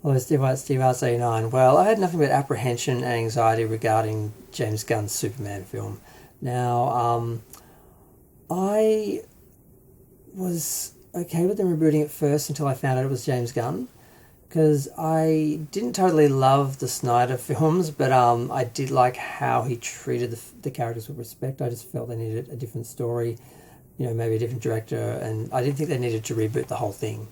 Hello, Steve Arts89. Well, I had nothing but apprehension and anxiety regarding James Gunn's Superman film. Now, I was okay with them rebooting it first until I found out it was James Gunn, because I didn't totally love the Snyder films, but I did like how he treated the characters with respect. I just felt they needed a different story, maybe a different director, and I didn't think they needed to reboot the whole thing.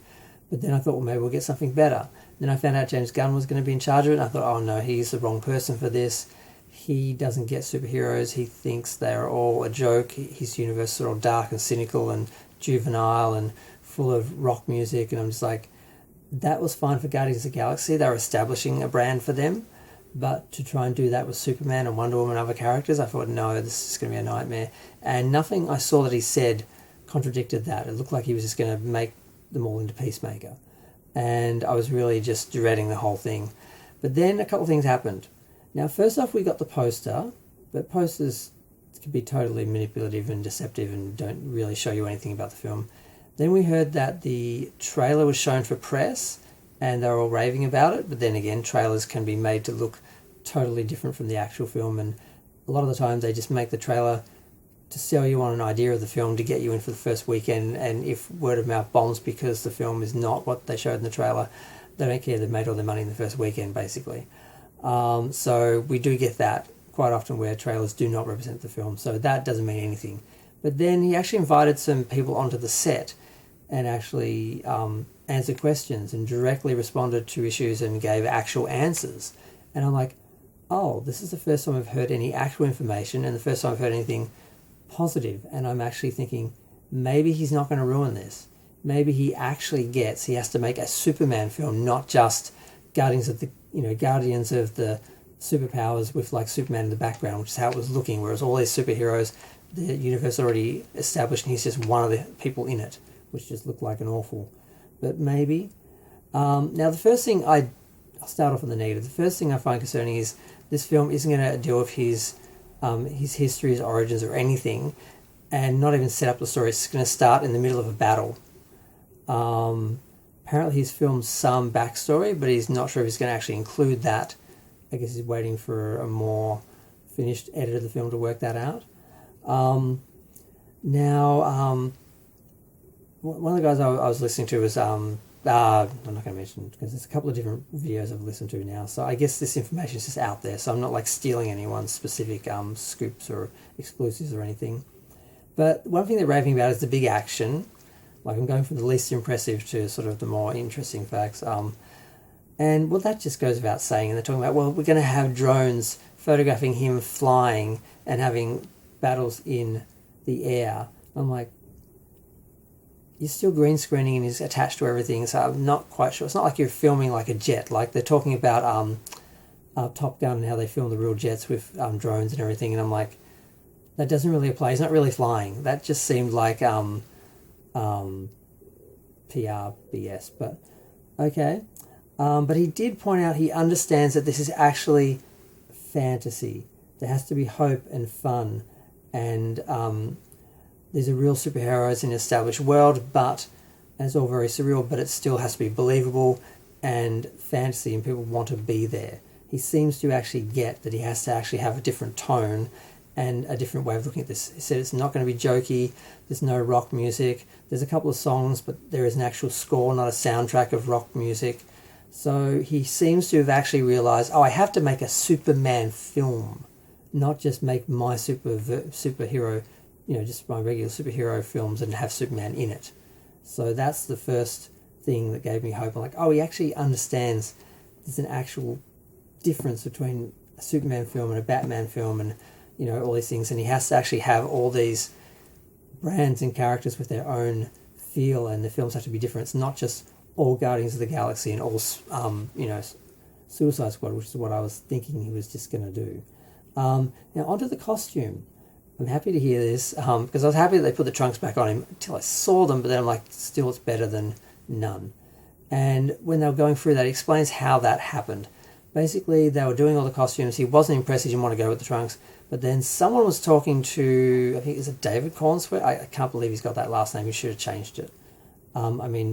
But then I thought, well, maybe we'll get something better. Then I found out James Gunn was going to be in charge of it, and I thought, oh no, he's the wrong person for this. He doesn't get superheroes. He thinks they're all a joke. His universe is all dark and cynical and juvenile and full of rock music. And I'm just like, that was fine for Guardians of the Galaxy. They were establishing a brand for them. But to try and do that with Superman and Wonder Woman and other characters, I thought, no, this is going to be a nightmare. And nothing I saw that he said contradicted that. It looked like he was just going to make them all into Peacemaker. And I was really just dreading the whole thing. But then a couple of things happened. Now, first off, we got the poster, but posters can be totally manipulative and deceptive and don't really show you anything about the film. Then we heard that the trailer was shown for press, and they were all raving about it. But then again, trailers can be made to look totally different from the actual film, and a lot of the times they just make the trailer to sell you on an idea of the film to get you in for the first weekend, and if word of mouth bombs because the film is not what they showed in the trailer, they don't care. They've made all their money in the first weekend, basically. So we do get that quite often where trailers do not represent the film, so that doesn't mean anything. But then he actually invited some people onto the set and actually answered questions and directly responded to issues and gave actual answers. And I'm like, oh, this is the first time I've heard any actual information and the first time I've heard anything positive. And I'm actually thinking, maybe he's not going to ruin this. Maybe he actually gets he has to make a Superman film, not just Guardians of the superpowers with like Superman in the background, which is how it was looking, whereas all these superheroes, the universe already established and he's just one of the people in it, which just looked like an awful. But maybe. Now the first thing I'll start off with the negative. The first thing I find concerning is this film isn't going to deal with his history, his origins, or anything, and not even set up the story. It's going to start in the middle of a battle. Apparently he's filmed some backstory, but he's not sure if he's going to actually include that. I guess he's waiting for a more finished edit of the film to work that out. One of the guys I was listening to was, I'm not going to mention because there's a couple of different videos I've listened to now, so I guess this information is just out there, so I'm not like stealing anyone's specific scoops or exclusives or anything. But one thing they're raving about is the big action. Like, I'm going from the least impressive to sort of the more interesting facts. And well, that just goes without saying. And they're talking about, well, we're going to have drones photographing him flying and having battles in the air. I'm like, you're still green screening and he's attached to everything, so I'm not quite sure. It's not like you're filming like a jet. Like they're talking about Top Gun and how they film the real jets with drones and everything. And I'm like, that doesn't really apply. He's not really flying. That just seemed like PRBS, but okay. But he did point out he understands that this is actually fantasy. There has to be hope and fun, and these are real superheroes in an established world, but and it's all very surreal, but it still has to be believable and fantasy, and people want to be there. He seems to actually get that he has to actually have a different tone and a different way of looking at this. He said it's not going to be jokey, there's no rock music, there's a couple of songs, but there is an actual score, not a soundtrack of rock music. So he seems to have actually realised, I have to make a Superman film, not just make my superhero, just my regular superhero films and have Superman in it. So that's the first thing that gave me hope. I'm like, he actually understands there's an actual difference between a Superman film and a Batman film and all these things, and he has to actually have all these brands and characters with their own feel, and the films have to be different. It's not just all Guardians of the Galaxy and all Suicide Squad, which is what I was thinking he was just going to do. Now onto the costume. I'm happy to hear this because I was happy that they put the trunks back on him until I saw them, but then I'm like, still it's better than none. And when they were going through that, he explains how that happened. Basically, they were doing all the costumes. He wasn't impressed. He didn't want to go with the trunks. But then someone was talking to, I think, is it David Cornsweet? I can't believe he's got that last name. He should have changed it.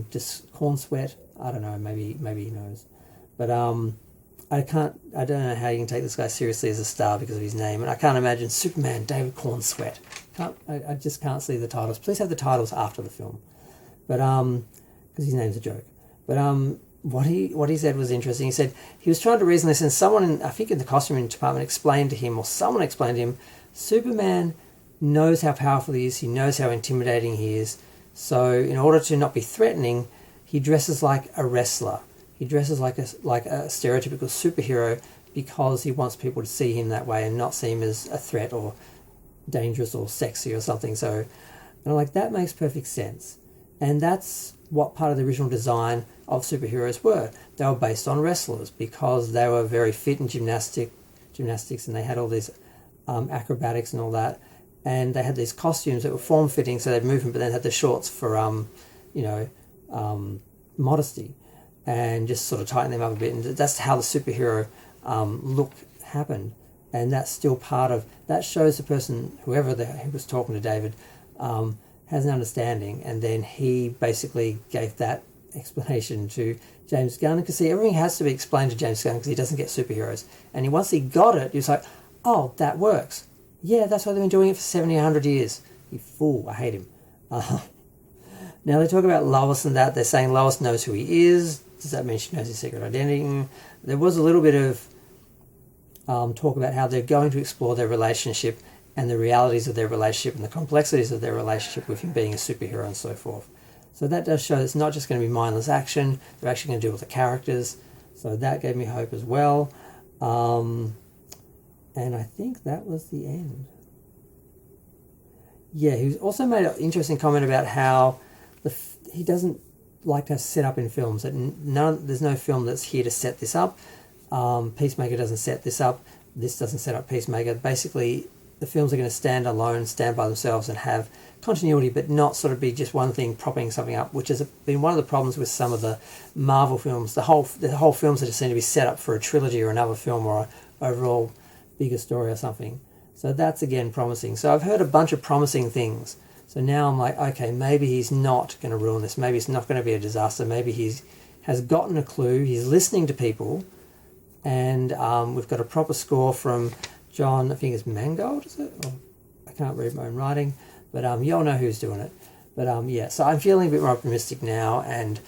Just Cornsweet. I don't know. Maybe he knows. But I don't know how you can take this guy seriously as a star because of his name, and I can't imagine Superman David Cornsweet. I just can't see the titles. Please have the titles after the film, but because his name's a joke. But what he said was interesting. He said he was trying to reason this, and someone I think in the costuming department explained to him, or someone explained to him, Superman knows how powerful he is. He knows how intimidating he is. So in order to not be threatening, he dresses like a wrestler. He dresses like a stereotypical superhero because he wants people to see him that way and not see him as a threat or dangerous or sexy or something. So, and I'm like, that makes perfect sense. And that's what part of the original design of superheroes were. They were based on wrestlers because they were very fit in gymnastics, and they had all these acrobatics and all that. And they had these costumes that were form-fitting, so they'd move them, but then had the shorts for, modesty, and just sort of tighten them up a bit. And that's how the superhero look happened. And that's still part of, that shows the person, whoever who was talking to David, has an understanding. And then he basically gave that explanation to James Gunn, because see, everything has to be explained to James Gunn because he doesn't get superheroes. And once he got it, he was like, oh, that works. Yeah, that's why they've been doing it for 70, 100 years. You fool, I hate him. Now they talk about Lois and that. They're saying Lois knows who he is. Does that mean she knows his secret identity? There was a little bit of talk about how they're going to explore their relationship and the realities of their relationship and the complexities of their relationship with him being a superhero and so forth. So that does show it's not just going to be mindless action. They're actually going to deal with the characters. So that gave me hope as well. And I think that was the end. Yeah, he also made an interesting comment about how he doesn't like to set up in films. That there's no film that's here to set this up. Peacemaker doesn't set this up. This doesn't set up Peacemaker. Basically, the films are going to stand alone, stand by themselves, and have continuity, but not sort of be just one thing propping something up, which has been one of the problems with some of the Marvel films. The whole films that just seem to be set up for a trilogy or another film or an overall bigger story or something. So that's again promising. So I've heard a bunch of promising things. So now I'm like, okay, maybe he's not going to ruin this. Maybe it's not going to be a disaster. Maybe has gotten a clue. He's listening to people. And we've got a proper score from John, I think it's Mangold, is it? Or, I can't read my own writing. But you all know who's doing it. But yeah, so I'm feeling a bit more optimistic now. And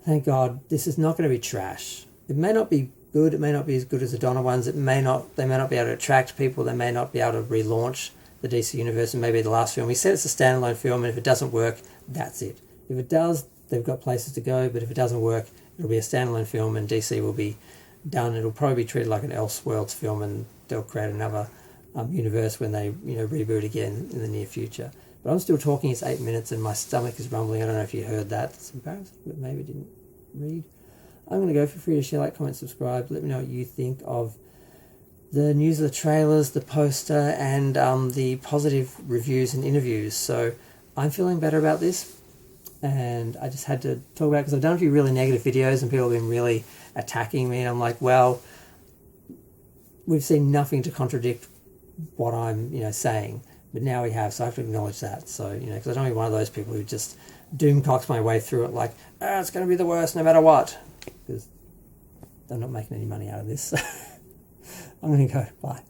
thank God this is not going to be trash. It may not be good. It may not be as good as the Donner ones. They may not be able to attract people. They may not be able to relaunch the DC universe, and maybe the last film. He said it's a standalone film, and if it doesn't work, that's it. If it does, they've got places to go, but if it doesn't work, it'll be a standalone film, and DC will be done. It'll probably be treated like an Elseworlds film, and they'll create another universe when they reboot again in the near future. But I'm still talking. It's 8 minutes, and my stomach is rumbling. I don't know if you heard that. It's embarrassing, but maybe didn't read. I'm going to go. Feel free to share, like, comment, subscribe. Let me know what you think of the news of the trailers, the poster, and the positive reviews and interviews. So I'm feeling better about this, and I just had to talk about it because I've done a few really negative videos and people have been really attacking me, and I'm like, well, we've seen nothing to contradict what I'm saying, but now we have, so I have to acknowledge that. So because I don't want to be one of those people who just doomcocks my way through it like, it's going to be the worst no matter what, because I'm not making any money out of this. I'm going to go. Bye.